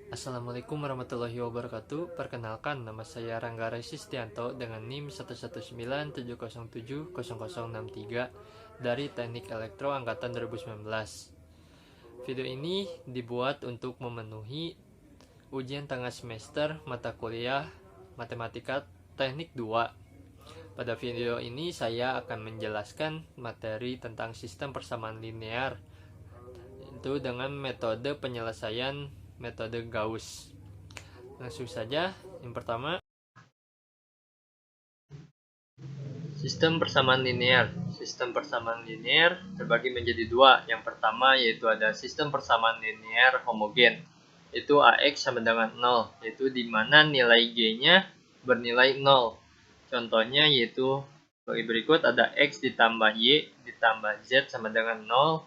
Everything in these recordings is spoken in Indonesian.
Assalamualaikum warahmatullahi wabarakatuh. Perkenalkan, nama saya Rangga Resistianto dengan NIM 11970700063 dari Teknik Elektro Angkatan 2019. Video ini dibuat untuk memenuhi ujian tengah semester mata kuliah Matematika Teknik 2. Pada video ini saya akan menjelaskan materi tentang sistem persamaan linear, itu dengan metode penyelesaian metode Gauss. Langsung saja, yang pertama, sistem persamaan linear. Sistem persamaan linear terbagi menjadi dua. Yang pertama yaitu ada sistem persamaan linear homogen. Itu AX sama dengan 0, yaitu di mana nilai G-nya bernilai 0. Contohnya yaitu sebagai berikut, ada X ditambah Y ditambah Z sama dengan 0,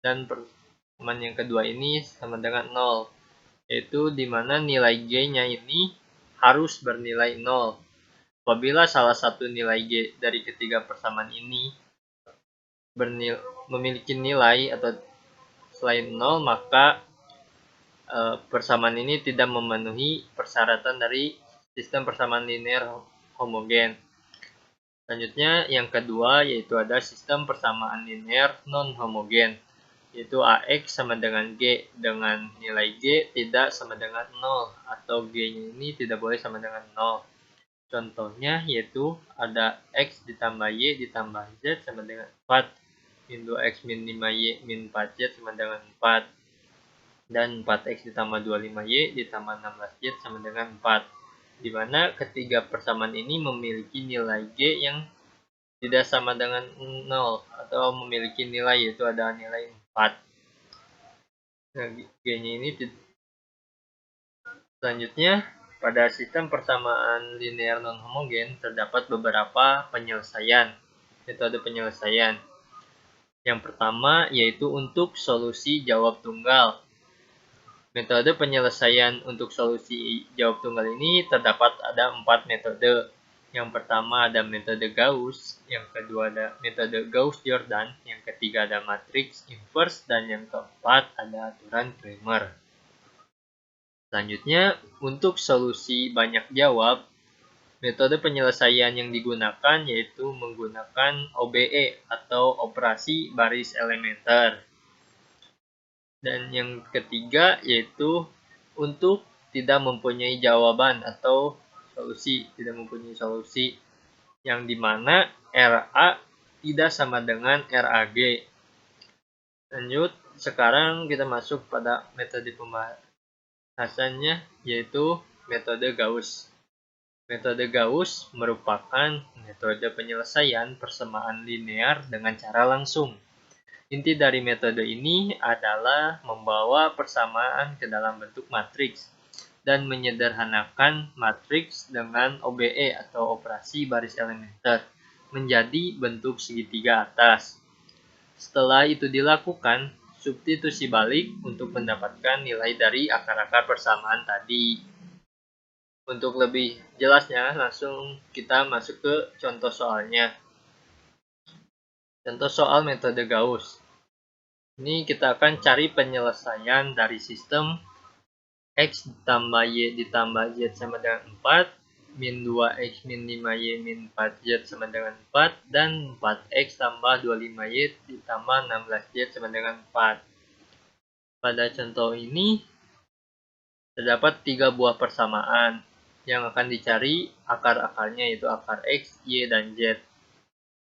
dan persamaan yang kedua ini sama dengan 0, yaitu di mana nilai G-nya ini harus bernilai 0. Apabila salah satu nilai G dari ketiga persamaan ini memiliki nilai atau selain 0, maka persamaan ini tidak memenuhi persyaratan dari sistem persamaan linear homogen. Selanjutnya, yang kedua yaitu ada sistem persamaan linear non homogen, yaitu AX sama dengan G dengan nilai G tidak sama dengan 0, atau G-nya ini tidak boleh sama dengan 0. Contohnya yaitu ada X ditambah Y ditambah Z sama dengan 4, min 2X min 5Y min 4Z sama dengan 4, dan 4X ditambah 25Y ditambah 16Z sama dengan 4, di mana ketiga persamaan ini memiliki nilai G yang tidak sama dengan 0 atau memiliki nilai, yaitu ada nilai 4. Nah, G-nya ini selanjutnya, pada sistem persamaan linear non-homogen terdapat beberapa penyelesaian, metode penyelesaian. Yang pertama yaitu untuk solusi jawab tunggal. Metode penyelesaian untuk solusi jawab tunggal ini terdapat ada 4 metode. Yang pertama ada metode Gauss, yang kedua ada metode Gauss-Jordan, yang ketiga ada matriks inverse, dan yang keempat ada aturan Cramer. Selanjutnya, untuk solusi banyak jawab, metode penyelesaian yang digunakan yaitu menggunakan OBE atau operasi baris elementer. Dan yang ketiga yaitu untuk tidak mempunyai jawaban atau tidak mempunyai solusi, yang dimana RA tidak sama dengan RAG. Lanjut, sekarang kita masuk pada metode pembahasannya, yaitu metode Gauss. Metode Gauss merupakan metode penyelesaian persamaan linear dengan cara langsung. Inti dari metode ini adalah membawa persamaan ke dalam bentuk matriks dan menyederhanakan matriks dengan OBE atau operasi baris elementer menjadi bentuk segitiga atas. Setelah itu dilakukan substitusi balik untuk mendapatkan nilai dari akar-akar persamaan tadi. Untuk lebih jelasnya, langsung kita masuk ke contoh soalnya. Contoh soal metode Gauss. Ini kita akan cari penyelesaian dari sistem X ditambah Y ditambah Z sama dengan 4, min 2X min 5Y min 4Z sama dengan 4, dan 4X tambah 25Y ditambah 16Z sama dengan 4. Pada contoh ini, terdapat 3 buah persamaan yang akan dicari akar-akarnya, yaitu akar X, Y, dan Z.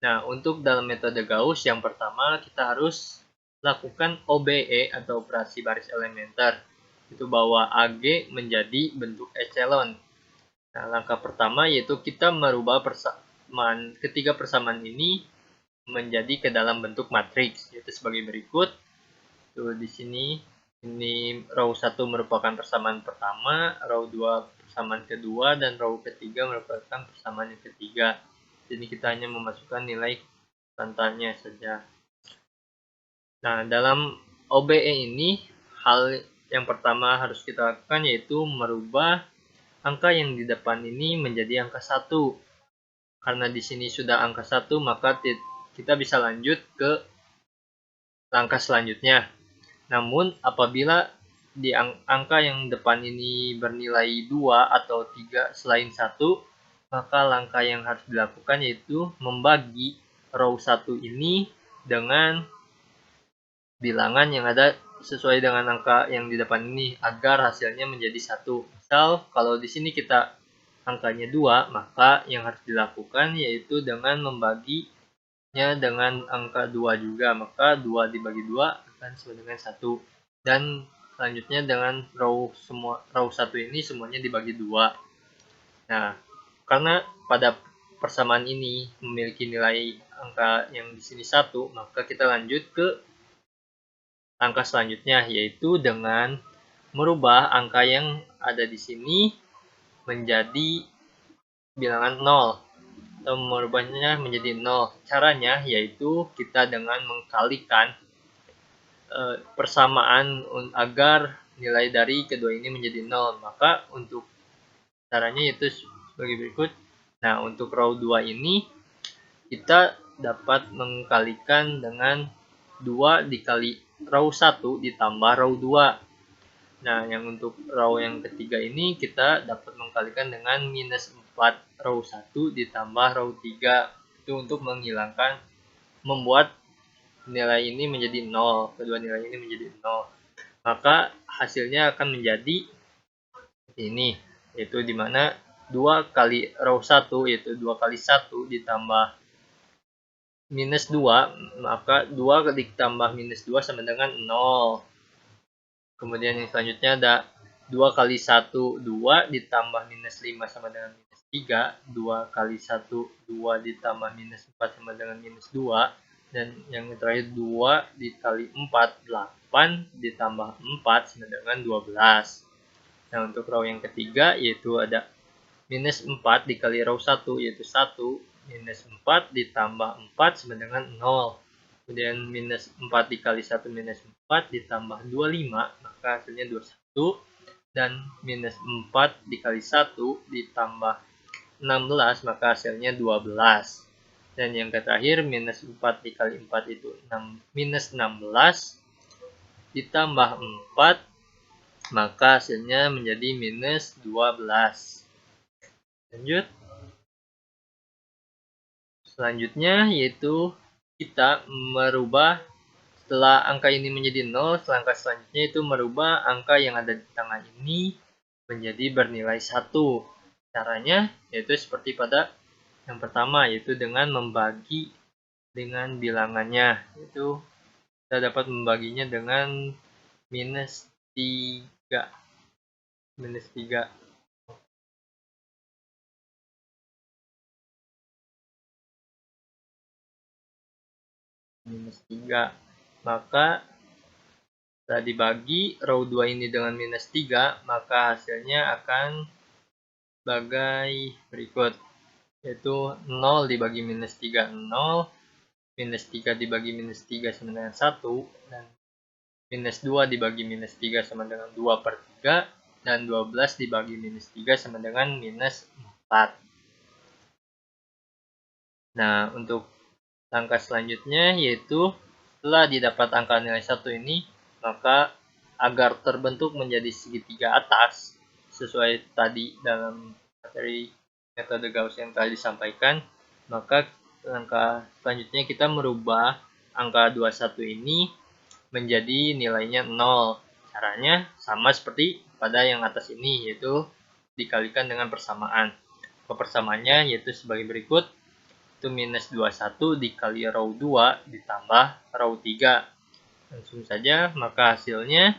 Nah, untuk dalam metode Gauss, yang pertama kita harus lakukan OBE atau operasi baris elementer. Itu bahwa AG menjadi bentuk echelon. Nah, langkah pertama yaitu kita merubah ketiga persamaan ini menjadi ke dalam bentuk matriks, yaitu sebagai berikut. Tuh di sini, ini row 1 merupakan persamaan pertama, row 2 persamaan kedua, dan row ketiga merupakan persamaan yang ketiga. Jadi kita hanya memasukkan nilai konstannya saja. Nah, dalam OBE ini, hal yang pertama harus kita lakukan yaitu merubah angka yang di depan ini menjadi angka 1. Karena di sini sudah angka 1, maka kita bisa lanjut ke langkah selanjutnya. Namun, apabila di angka yang depan ini bernilai 2 atau 3 selain 1, maka langkah yang harus dilakukan yaitu membagi row 1 ini dengan bilangan yang ada sesuai dengan angka yang di depan ini agar hasilnya menjadi 1. Misal kalau di sini kita angkanya 2, maka yang harus dilakukan yaitu dengan membaginya dengan angka 2 juga, maka 2 dibagi 2 akan sama dengan 1. Dan selanjutnya dengan row 1 ini semuanya dibagi 2. Nah, karena pada persamaan ini memiliki nilai angka yang di sini 1, maka kita lanjut ke angka selanjutnya, yaitu dengan merubah angka yang ada di sini menjadi bilangan 0 atau merubahnya menjadi 0. Caranya yaitu kita dengan mengkalikan persamaan agar nilai dari kedua ini menjadi 0. Maka untuk caranya yaitu sebagai berikut. Nah, untuk row 2 ini kita dapat mengkalikan dengan 2 dikali row 1 ditambah row 2. Nah, yang untuk row yang ketiga ini kita dapat mengkalikan dengan minus 4 row 1 ditambah row 3. Itu untuk membuat nilai ini menjadi 0. Kedua nilai ini menjadi 0. Maka hasilnya akan menjadi ini, yaitu dimana 2 kali row 1 yaitu 2 kali 1 ditambah minus 2, maka 2 ditambah minus 2 sama dengan 0. Kemudian yang selanjutnya ada 2 kali 1, 2 ditambah minus 5 sama dengan minus 3. 2 kali 1, 2 ditambah minus 4 sama dengan minus 2. Dan yang terakhir 2 dikali 4, 8 ditambah 4 sama dengan 12. Nah, untuk row yang ketiga yaitu ada minus 4 dikali row 1 yaitu 1, minus 4 ditambah 4 sama dengan 0. Kemudian minus 4 dikali 1 minus 4 ditambah 25, maka hasilnya 21. Dan minus 4 dikali 1 ditambah 16, maka hasilnya 12. Dan yang terakhir minus 4 dikali 4 itu minus 16 ditambah 4, maka hasilnya menjadi minus 12. Lanjut. Selanjutnya yaitu kita merubah setelah angka ini menjadi 0, langkah selanjutnya itu merubah angka yang ada di tengah ini menjadi bernilai 1. Caranya yaitu seperti pada yang pertama, yaitu dengan membagi dengan bilangannya. Yaitu kita dapat membaginya dengan minus 3. Minus 3. Minus 3. Maka setelah dibagi row 2 ini dengan minus 3, maka hasilnya akan sebagai berikut, yaitu 0 dibagi minus 3, 0, minus 3 dibagi minus 3 sama dengan 1, dan minus 2 dibagi minus 3 sama dengan 2 per 3, dan 12 dibagi minus 3 sama dengan minus 4. Nah, untuk langkah selanjutnya yaitu setelah didapat angka nilai 1 ini, maka agar terbentuk menjadi segitiga atas sesuai tadi dalam materi metode Gauss yang telah disampaikan, maka langkah selanjutnya kita merubah angka 21 ini menjadi nilainya 0. Caranya sama seperti pada yang atas ini, yaitu dikalikan dengan persamaan. Persamaannya yaitu sebagai berikut, itu minus 21 dikali row 2 ditambah row 3. Langsung saja, maka hasilnya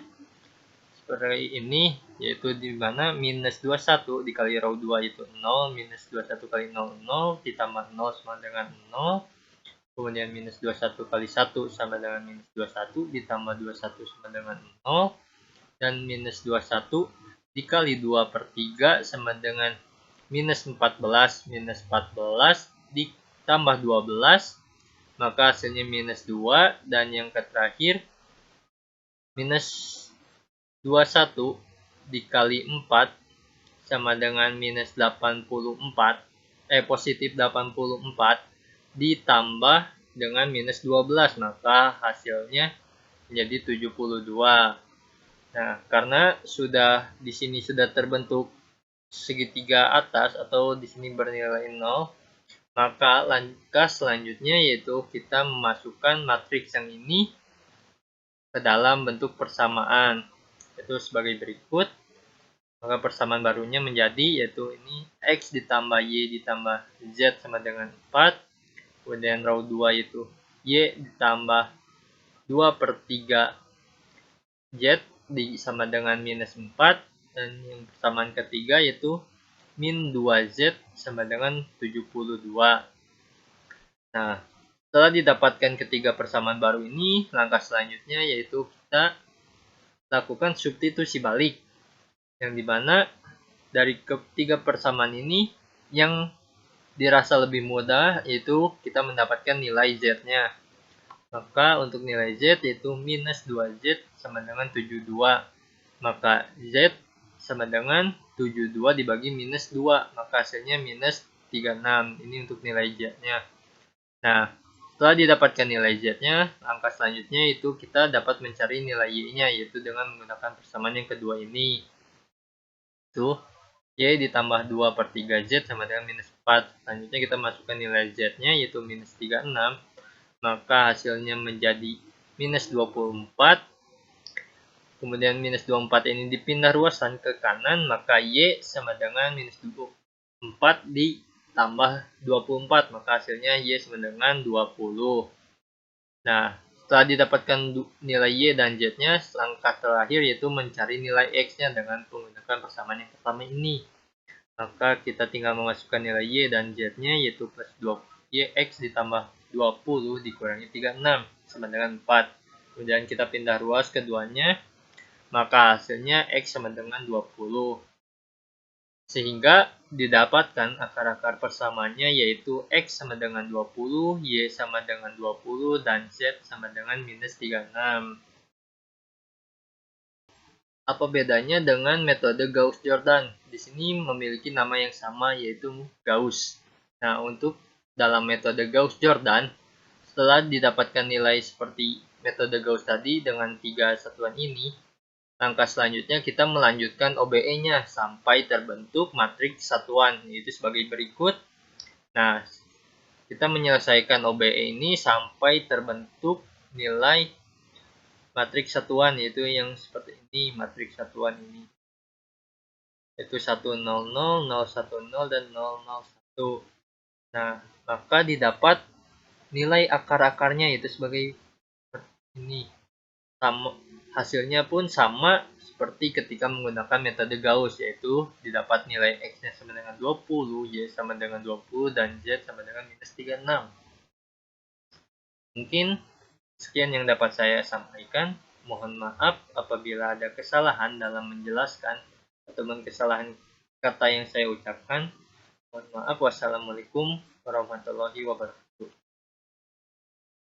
seperti ini, yaitu di mana minus 21 dikali row 2 itu 0, minus 21 kali 0, 0, ditambah 0 sama dengan 0. Kemudian minus 21 kali 1 sama dengan minus 21, ditambah 21 sama dengan 0. Dan minus 21 dikali 2 per 3 sama dengan minus 14, minus 14 ditambah 12, maka hasilnya minus 2. Dan yang terakhir minus 21 dikali 4 sama dengan minus 84, positif 84 ditambah dengan minus 12, maka hasilnya menjadi 72. Nah, karena di sini sudah terbentuk segitiga atas atau di sini bernilai 0, maka langkah selanjutnya yaitu kita memasukkan matriks yang ini ke dalam bentuk persamaan. Itu sebagai berikut. Maka persamaan barunya menjadi yaitu ini X ditambah Y ditambah Z sama dengan 4. Kemudian row 2 yaitu Y ditambah 2/3 Z sama dengan minus 4. Dan yang persamaan ketiga yaitu min 2Z sama dengan 72. Nah, setelah didapatkan ketiga persamaan baru ini, langkah selanjutnya yaitu kita lakukan substitusi balik. Yang dimana dari ketiga persamaan ini yang dirasa lebih mudah yaitu kita mendapatkan nilai Z-nya. Maka untuk nilai Z yaitu minus 2Z sama dengan 72. Maka Z sama dengan 72 dibagi minus 2. Maka hasilnya minus 36. Ini untuk nilai Z-nya. Nah, setelah didapatkan nilai Z-nya, langkah selanjutnya itu kita dapat mencari nilai Y-nya, yaitu dengan menggunakan persamaan yang kedua ini. Itu Y ditambah 2/3Z sama dengan minus 4. Selanjutnya kita masukkan nilai Z-nya, yaitu minus 36. Maka hasilnya menjadi minus 24. Kemudian minus 24 ini dipindah ruasan ke kanan, maka Y sama dengan minus 24 ditambah 24, maka hasilnya Y sama dengan 20. Nah, setelah didapatkan nilai Y dan Z-nya, langkah terakhir yaitu mencari nilai X-nya dengan menggunakan persamaan yang pertama ini. Maka kita tinggal memasukkan nilai Y dan Z-nya yaitu plus 2YX ditambah 20 dikurangi 36 sama dengan 4. Kemudian kita pindah ruas keduanya, maka hasilnya X sama dengan 20. Sehingga didapatkan akar-akar persamaannya yaitu X sama dengan 20, Y sama dengan 20, dan Z sama dengan minus 36. Apa bedanya dengan metode Gauss-Jordan? Di sini memiliki nama yang sama yaitu Gauss. Nah, untuk dalam metode Gauss-Jordan, setelah didapatkan nilai seperti metode Gauss tadi dengan 3 satuan ini, langkah selanjutnya kita melanjutkan OBE-nya sampai terbentuk matriks satuan, yaitu sebagai berikut. Nah, kita menyelesaikan OBE ini sampai terbentuk nilai matriks satuan, yaitu yang seperti ini, matriks satuan ini. Yaitu 100, 010, dan 001. Nah, maka didapat nilai akar-akarnya, yaitu sebagai ini. Hasilnya pun sama seperti ketika menggunakan metode Gauss, yaitu didapat nilai X-nya sama dengan 20, Y sama dengan 20, dan Z sama dengan minus 36. Mungkin sekian yang dapat saya sampaikan. Mohon maaf apabila ada kesalahan dalam menjelaskan atau kesalahan kata yang saya ucapkan. Mohon maaf. Wassalamualaikum warahmatullahi wabarakatuh.